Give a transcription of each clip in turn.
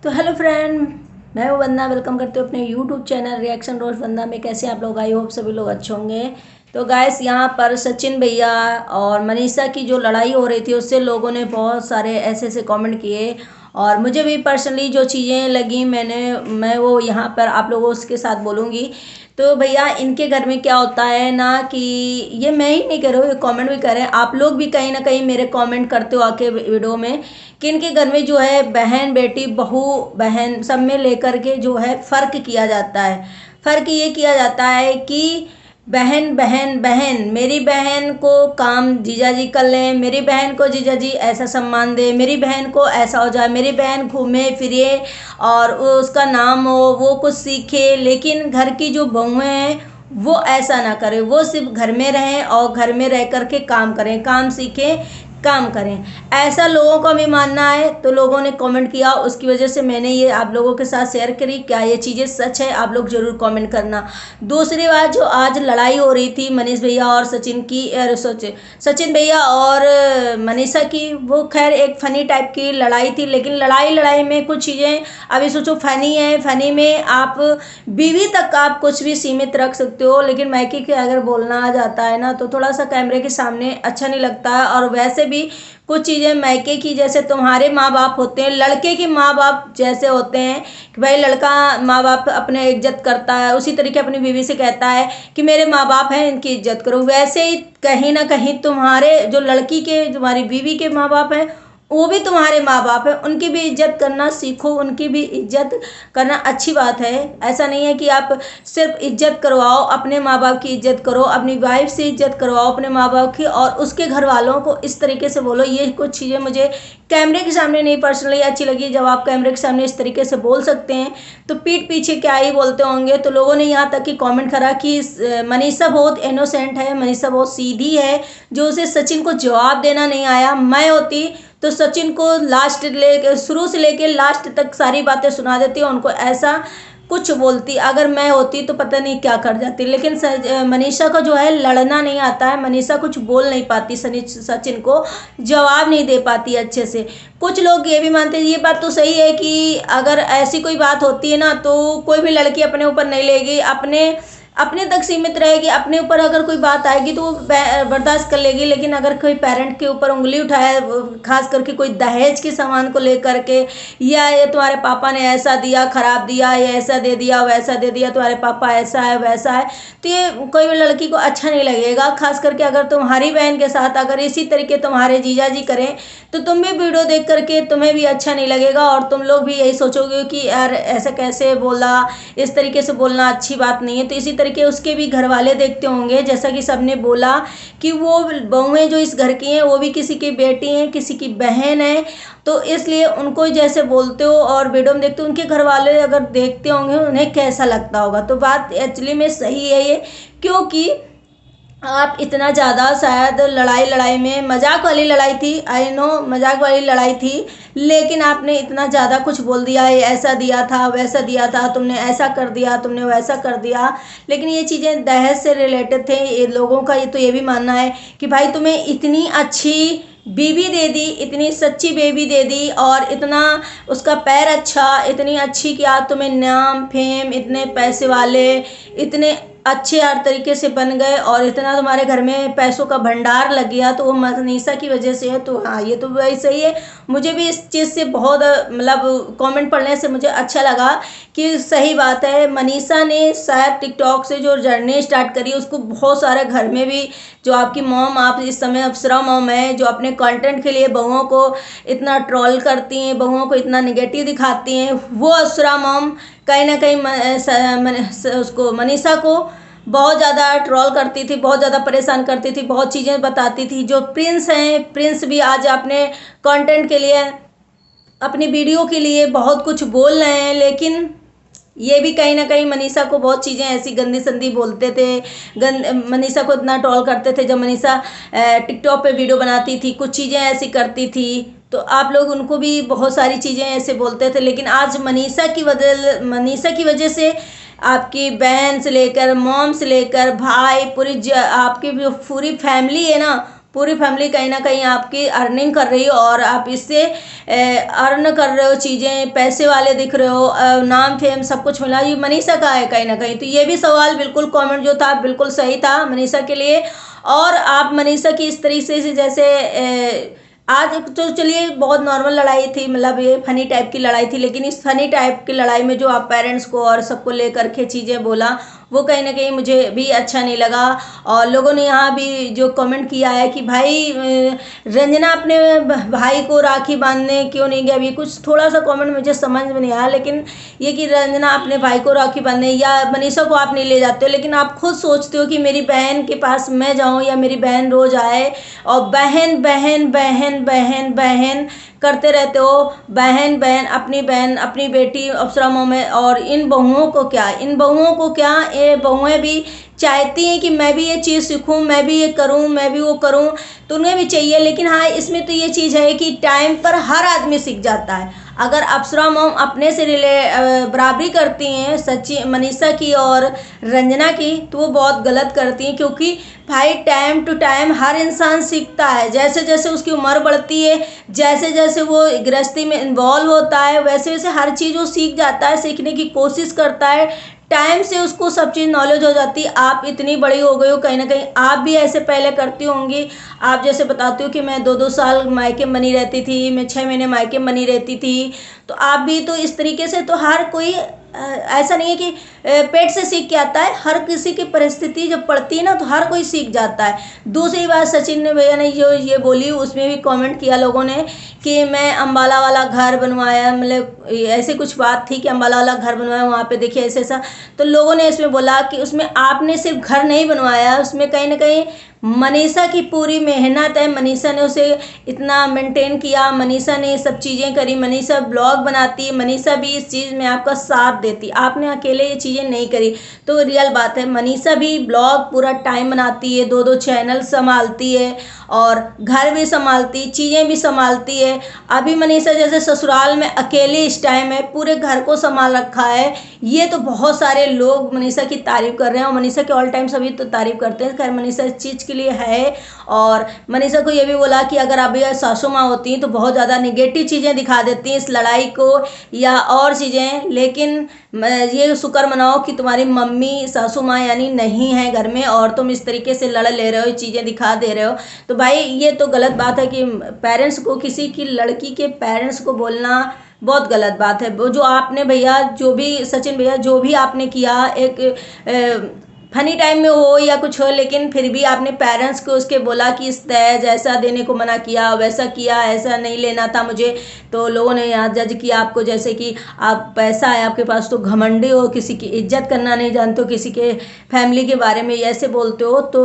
तो hello friend, मैं हूँ वंदना। वेलकम करते हो अपने यूट्यूब चैनल रिएक्शन रोज वंदना में। कैसे आप लोग? आई होप सभी लोग अच्छे होंगे। तो गाइस, यहाँ पर सचिन भैया और मनीषा की जो लड़ाई हो रही थी उससे लोगों ने बहुत सारे ऐसे ऐसे कमेंट किए, और मुझे भी पर्सनली जो चीज़ें लगी मैं वो यहाँ पर आप लोगों के साथ बोलूँगी। तो भैया, इनके घर में क्या होता है ना कि ये मैं ही नहीं कर रहा हूँ, ये कमेंट भी कर रहे हैं, आप लोग भी कहीं ना कहीं मेरे कमेंट करते हो आके वीडियो में कि इनके घर में जो है बहन बेटी बहू बहन सब में लेकर के जो है फ़र्क किया जाता है। फ़र्क ये किया जाता है कि बहन बहन बहन मेरी बहन को काम जीजा जी कर लें, मेरी बहन को जीजा जी ऐसा सम्मान दे, मेरी बहन को ऐसा हो जाए, मेरी बहन घूमे फिरे और उसका नाम हो, वो कुछ सीखे। लेकिन घर की जो बहुएं हैं वो ऐसा ना करें, वो सिर्फ घर में रहें और घर में रह कर के काम करें, काम सीखें, काम करें। ऐसा लोगों का भी मानना है। तो लोगों ने कमेंट किया, उसकी वजह से मैंने ये आप लोगों के साथ शेयर करी। क्या ये चीज़ें सच है? आप लोग जरूर कमेंट करना। दूसरी बात, जो आज लड़ाई हो रही थी मनीष भैया और सचिन की, सचिन भैया और मनीषा की, वो खैर एक फनी टाइप की लड़ाई थी। लेकिन लड़ाई लड़ाई में कुछ चीज़ें अभी सोचो फनी है। फनी में आप बीवी तक आप कुछ भी सीमित रख सकते हो, लेकिन मायके के अगर बोलना आ जाता है ना तो थोड़ा सा कैमरे के सामने अच्छा नहीं लगता है। और वैसे भी कुछ चीज़ें मायके की, जैसे तुम्हारे माँ बाप होते हैं, लड़के के माँ बाप जैसे होते हैं कि भाई लड़का माँ बाप अपने इज्जत करता है, उसी तरीके अपनी बीवी से कहता है कि मेरे माँ बाप हैं, इनकी इज्जत करो। वैसे ही कहीं ना कहीं तुम्हारे जो लड़की के, तुम्हारी बीवी के माँ बाप हैं, वो भी तुम्हारे माँ बाप है, उनकी भी इज्जत करना सीखो, उनकी भी इज्जत करना अच्छी बात है। ऐसा नहीं है कि आप सिर्फ इज्जत करवाओ, अपने माँ बाप की इज्जत करो, अपनी वाइफ से इज्जत करवाओ अपने माँ बाप की, और उसके घर वालों को इस तरीके से बोलो। ये कुछ चीज़ें मुझे कैमरे के सामने नहीं पर्सनली अच्छी लगी। जब आप कैमरे के सामने इस तरीके से बोल सकते हैं तो पीठ पीछे क्या ही बोलते होंगे। तो लोगों ने यहाँ तक कि कमेंट करा कि मनीषा बहुत इनोसेंट है, मनीषा बहुत सीधी है, जो उसे सचिन को जवाब देना नहीं आया। मैं होती तो सचिन को लास्ट ले शुरू से लेके लास्ट तक सारी बातें सुना देती, उनको ऐसा कुछ बोलती। अगर मैं होती तो पता नहीं क्या कर जाती। लेकिन मनीषा को जो है लड़ना नहीं आता है, मनीषा कुछ बोल नहीं पाती, सचिन को जवाब नहीं दे पाती अच्छे से। कुछ लोग ये भी मानते हैं, ये बात तो सही है कि अगर ऐसी कोई बात होती है ना तो कोई भी लड़की अपने ऊपर नहीं लेगी, अपने अपने तक सीमित रहेगी। अपने ऊपर अगर कोई बात आएगी तो वो बर्दाश्त कर लेगी। लेकिन अगर कोई पेरेंट के ऊपर उंगली उठाए, खास करके कोई दहेज के सामान को लेकर के, या ये तुम्हारे पापा ने ऐसा दिया, खराब दिया, ये ऐसा दे दिया, वैसा दे दिया, तुम्हारे पापा ऐसा है वैसा है, तो ये कोई भी लड़की को अच्छा नहीं लगेगा। खास करके अगर तुम्हारी बहन के साथ अगर इसी तरीके तुम्हारे जीजा जी करें तो तुम भी वीडियो देख करके तुम्हें भी अच्छा नहीं लगेगा, और तुम लोग भी यही सोचोगे कि यार ऐसा कैसे बोला, इस तरीके से बोलना अच्छी बात नहीं है। तो इसी तरीके उसके भी घर वाले देखते होंगे, जैसा कि सबने बोला कि वो बहुएं जो इस घर की हैं वो भी किसी की बेटी हैं, किसी की बहन है, तो इसलिए उनको जैसे बोलते हो और वीडियो में देखते हो, उनके घर वाले अगर देखते होंगे उन्हें कैसा लगता होगा। तो बात एक्चुअली में सही है ये, क्योंकि आप इतना ज़्यादा शायद लड़ाई लड़ाई में मजाक वाली लड़ाई थी, आई नो मजाक वाली लड़ाई थी, लेकिन आपने इतना ज़्यादा कुछ बोल दिया, ये ऐसा दिया था, वैसा दिया था, तुमने ऐसा कर दिया, तुमने वैसा कर दिया। लेकिन ये चीज़ें दहेज से रिलेटेड थे। ये लोगों का तो ये भी मानना है कि भाई तुम्हें इतनी अच्छी बीवी दे दी, इतनी सच्ची बेबी दे दी, और इतना उसका पैर अच्छा, इतनी अच्छी कि आज तुम्हें नाम फेम, इतने पैसे वाले, इतने अच्छे हर तरीके से बन गए, और इतना तुम्हारे घर में पैसों का भंडार लग गया, तो वो मनीषा की वजह से है। तो हाँ, ये तो वही सही है। मुझे भी इस चीज़ से बहुत मतलब कमेंट पढ़ने से मुझे अच्छा लगा कि सही बात है। मनीषा ने शायद टिकटॉक से जो जर्नी स्टार्ट करी, उसको बहुत सारे घर में भी, जो आपकी मॉम, आप इस समय अप्सरा मॉम है, जो अपने कंटेंट के लिए बहुओं को इतना ट्रोल करती हैं, बहुओं को इतना निगेटिव दिखाती हैं, वो अप्सरा मॉम कहीं ना कहीं उसको मनीषा को बहुत ज़्यादा ट्रोल करती थी, बहुत ज़्यादा परेशान करती थी, बहुत चीज़ें बताती थी। जो प्रिंस हैं, प्रिंस भी आज अपने कंटेंट के लिए, अपनी वीडियो के लिए बहुत कुछ बोल रहे हैं, लेकिन ये भी कहीं ना कहीं मनीषा को बहुत चीज़ें ऐसी गंदी संदी बोलते थे, मनीषा को इतना ट्रोल करते थे। जब मनीषा टिकटॉक पे वीडियो बनाती थी, कुछ चीज़ें ऐसी करती थी, तो आप लोग उनको भी बहुत सारी चीज़ें ऐसे बोलते थे। लेकिन आज मनीषा की वजह से आपकी बहन से लेकर, मॉम से लेकर, भाई, पूरी आपकी जो पूरी फैमिली है ना, पूरी फैमिली कहीं ना कहीं आपकी अर्निंग कर रही हो और आप इससे अर्न कर रहे हो, चीज़ें पैसे वाले दिख रहे हो, नाम फेम सब कुछ मिला, ये मनीषा का है कहीं ना कहीं। तो ये भी सवाल बिल्कुल कमेंट जो था बिल्कुल सही था मनीषा के लिए। और आप मनीषा की इस तरीके से जैसे आज तो चलिए बहुत नॉर्मल लड़ाई थी, मतलब ये फनी टाइप की लड़ाई थी, लेकिन इस फनी टाइप की लड़ाई में जो आप पेरेंट्स को और सबको लेकर के चीज़ें बोला वो कहीं ना कहीं मुझे भी अच्छा नहीं लगा। और लोगों ने यहाँ भी जो कमेंट किया है कि भाई रंजना अपने भाई को राखी बांधने क्यों नहीं गया, अभी कुछ थोड़ा सा कमेंट मुझे समझ में नहीं आया। लेकिन ये कि रंजना अपने भाई को राखी बांधने या मनीषा को आप नहीं ले जाते हो, लेकिन आप खुद सोचते हो कि मेरी बहन के पास मैं जाऊँ या मेरी बहन रोज आए, और बहन बहन बहन बहन बहन करते रहते हो। बहन अपनी बेटी अप्सरा में, और इन बहुओं को क्या, ये बहुएं भी चाहती हैं कि मैं भी ये चीज़ सीखूं, मैं भी ये करूं, मैं भी वो करूं, तो उन्हें भी चाहिए। लेकिन हाँ, इसमें तो ये चीज़ है कि टाइम पर हर आदमी सीख जाता है। अगर अप्सरा मॉम अपने से बराबरी करती हैं सच्ची मनीषा की और रंजना की, तो वो बहुत गलत करती हैं, क्योंकि भाई टाइम टू टाइम हर इंसान सीखता है। जैसे जैसे उसकी उम्र बढ़ती है, जैसे जैसे वो गृहस्थी में इन्वॉल्व होता है, वैसे वैसे हर चीज़ वो सीख जाता है, सीखने की कोशिश करता है, टाइम से उसको सब चीज़ नॉलेज हो जाती है। आप इतनी बड़ी हो गई हो, कहीं ना कहीं आप भी ऐसे पहले करती होंगी। आप जैसे बताती हो कि मैं 2-2 साल मायके में बनी रहती थी, मैं 6 महीने मायके में बनी रहती थी, तो आप भी तो इस तरीके से, तो हर कोई ऐसा नहीं है कि पेट से सीख के आता है, हर किसी की परिस्थिति जब पड़ती है ना तो हर कोई सीख जाता है। दूसरी बात सचिन ने भैया ने जो ये बोली, उसमें भी कमेंट किया लोगों ने कि मैं अम्बाला वाला घर बनवाया, मतलब ऐसे कुछ बात थी कि अम्बाला वाला घर बनवाया, वहाँ पे देखिए ऐसे ऐसा। तो लोगों ने इसमें बोला कि उसमें आपने सिर्फ घर नहीं बनवाया, उसमें कहीं ना कहीं मनीषा की पूरी मेहनत है। मनीषा ने उसे इतना मेंटेन किया, मनीषा ने सब चीज़ें करी, मनीषा ब्लॉग बनाती है, मनीषा भी इस चीज़ में आपका साथ देती, आपने अकेले ये चीज़ें नहीं करी। तो रियल बात है, मनीषा भी ब्लॉग पूरा टाइम बनाती है, 2-2 चैनल संभालती है और घर भी संभालती, चीज़ें भी संभालती है। अभी मनीषा जैसे ससुराल में अकेले इस टाइम है, पूरे घर को संभाल रखा है। ये तो बहुत सारे लोग मनीषा की तारीफ कर रहे हैं, और मनीषा के ऑल टाइम सभी तो तारीफ करते हैं। खैर मनीषा इस चीज़ के लिए है। और मनीषा को ये भी बोला कि अगर अभी सासू माँ होती तो बहुत ज़्यादा निगेटिव चीज़ें दिखा देती इस लड़ाई को या और चीज़ें, लेकिन ये शुक्र मनाओ कि तुम्हारी मम्मी सासू माँ यानी नहीं है घर में, और तुम इस तरीके से लड़ ले रहे हो, चीज़ें दिखा दे रहे हो। तो भाई ये तो गलत बात है कि पेरेंट्स को, किसी की लड़की के पेरेंट्स को बोलना बहुत गलत बात है। वो जो आपने भैया, जो भी सचिन भैया जो भी आपने किया, एक फनी टाइम में हो या कुछ हो, लेकिन फिर भी आपने पेरेंट्स को उसके बोला कि इस दहेज ऐसा देने को मना किया, वैसा किया, ऐसा नहीं लेना था मुझे। तो लोगों ने यहाँ जज किया आपको, जैसे कि आप पैसा है आपके पास तो घमंडी हो, किसी की इज्जत करना नहीं जानते हो, किसी के फैमिली के बारे में ऐसे बोलते हो। तो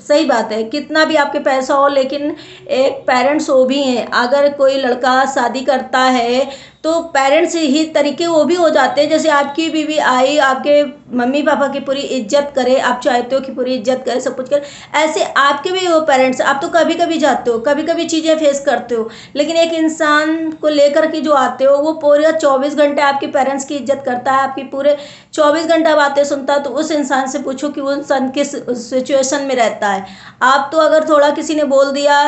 सही बात है, कितना भी आपके पैसा हो, लेकिन एक पेरेंट्स वो भी हैं। अगर कोई लड़का शादी करता है तो पेरेंट्स ही तरीके वो भी हो जाते हैं, जैसे आपकी बीवी आई, आपके मम्मी पापा की पूरी इज्जत करे, आप चाहते हो कि पूरी इज्जत करे, सब कुछ करे, ऐसे आपके भी वो पेरेंट्स। आप तो कभी कभी जाते हो, कभी कभी चीज़ें फेस करते हो, लेकिन एक इंसान को लेकर के जो आते हो वो पूरे 24 घंटे आपके पेरेंट्स की इज्जत करता है, आपकी पूरे 24 घंटा बातें सुनता है। तो उस इंसान से पूछो कि वो इंसान किस सिचुएशन में रहता है। आप तो अगर थोड़ा किसी ने बोल दिया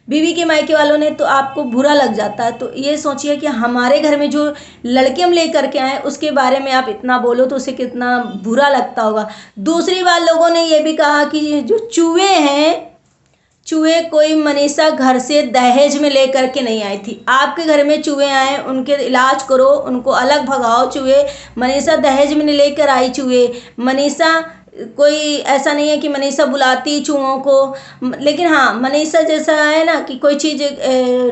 बीवी के मायके वालों ने, तो आपको बुरा लग जाता है। तो ये सोचिए कि हमारे घर में जो लड़के हम लेकर के आए उसके बारे में आप इतना बोलो तो उसे कितना बुरा लगता होगा। दूसरी बात, लोगों ने ये भी कहा कि जो चूहे हैं, चूहे कोई मनीषा घर से दहेज में लेकर के नहीं आई थी। आपके घर में चूहे आए, उनके इलाज करो, उनको अलग भगाओ। चूहे मनीषा दहेज में नहीं लेकर आई। चूहे मनीषा कोई ऐसा नहीं है कि मनीषा बुलाती चूहों को, लेकिन हाँ मनीषा जैसा है ना कि कोई चीज़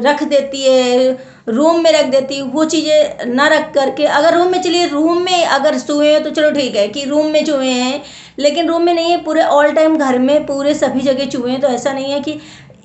रख देती है, रूम में रख देती है, वो चीज़ें ना रख करके, अगर रूम में, चलिए रूम में अगर चूहे हैं तो चलो ठीक है कि रूम में चूहे हैं, लेकिन रूम में नहीं है, पूरे ऑल टाइम घर में पूरे सभी जगह चूहे हैं। तो ऐसा नहीं है कि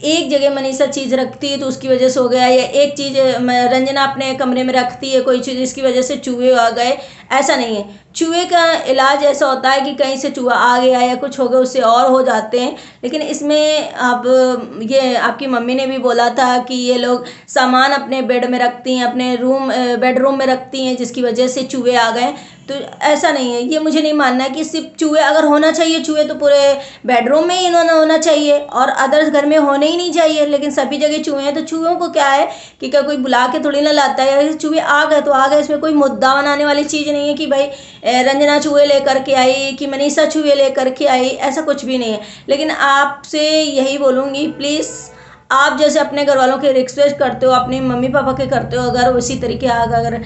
एक जगह मनीषा चीज़ रखती है तो उसकी वजह से हो गया, या एक चीज़ रंजना अपने कमरे में रखती है कोई चीज़, इसकी वजह से चूहे आ गए, ऐसा नहीं है। चूहे का इलाज ऐसा होता है कि कहीं से चूहा आ गया या कुछ हो गया, उससे और हो जाते हैं। लेकिन इसमें अब ये आपकी मम्मी ने भी बोला था कि ये लोग सामान अपने बेड में रखती हैं, अपने बेडरूम में रखती हैं, जिसकी वजह से चूहे आ गए। तो ऐसा नहीं है, ये मुझे नहीं मानना है कि सिर्फ चूहे, अगर होना चाहिए चूहे तो पूरे बेडरूम में ही इन्होंने होना चाहिए और अदर्स घर में होने ही नहीं चाहिए, लेकिन सभी जगह चूहे हैं। तो चूहों को क्या है कि क्या कोई बुला के थोड़ी ना लाता है, चूहे आ गए तो आ गए, इसमें कोई मुद्दा बनाने वाली चीज़ नहीं है कि भाई रंजना चूहे लेकर के आई कि मनीषा चूहे लेकर के आई, ऐसा कुछ भी नहीं है। लेकिन आपसे यही बोलूँगी, प्लीज़ आप जैसे अपने घर वालों के रिक्वेस्ट करते हो, अपने मम्मी पापा के करते हो, अगर उसी तरीके अगर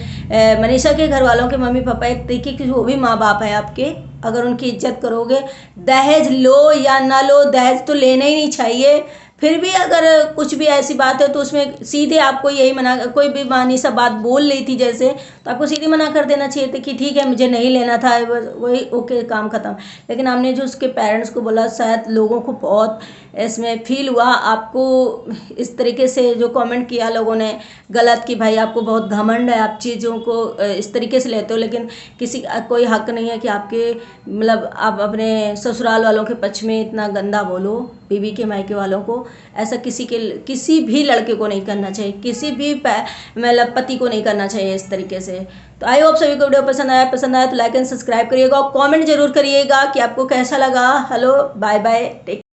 मनीषा के घर वालों के मम्मी पापा एक तरीके के वो भी माँ बाप है आपके, अगर उनकी इज्जत करोगे, दहेज लो या ना लो, दहेज तो लेना ही नहीं चाहिए। फिर भी अगर कुछ भी ऐसी बात है तो उसमें सीधे आपको यही मना, कोई भी मनीषा बात बोल रही थी जैसे, तो आपको सीधे मना कर देना चाहिए था कि ठीक है मुझे नहीं लेना था, वही ओके, काम खत्म। लेकिन हमने जो उसके पेरेंट्स को बोला, शायद लोगों को बहुत इसमें फील हुआ, आपको इस तरीके से जो कमेंट किया लोगों ने गलत कि भाई आपको बहुत घमंड है, आप चीज़ों को इस तरीके से लेते हो, लेकिन किसी कोई हक नहीं है कि आपके मतलब आप अपने ससुराल वालों के पक्ष में इतना गंदा बोलो, बीवी के मायके वालों को। ऐसा किसी भी लड़के को नहीं करना चाहिए, किसी भी मतलब पति को नहीं करना चाहिए इस तरीके से। तो आई होप सभी को वीडियो पसंद आया तो लाइक एंड सब्सक्राइब करिएगा और कमेंट जरूर करिएगा कि आपको कैसा लगा। Hello, bye bye, take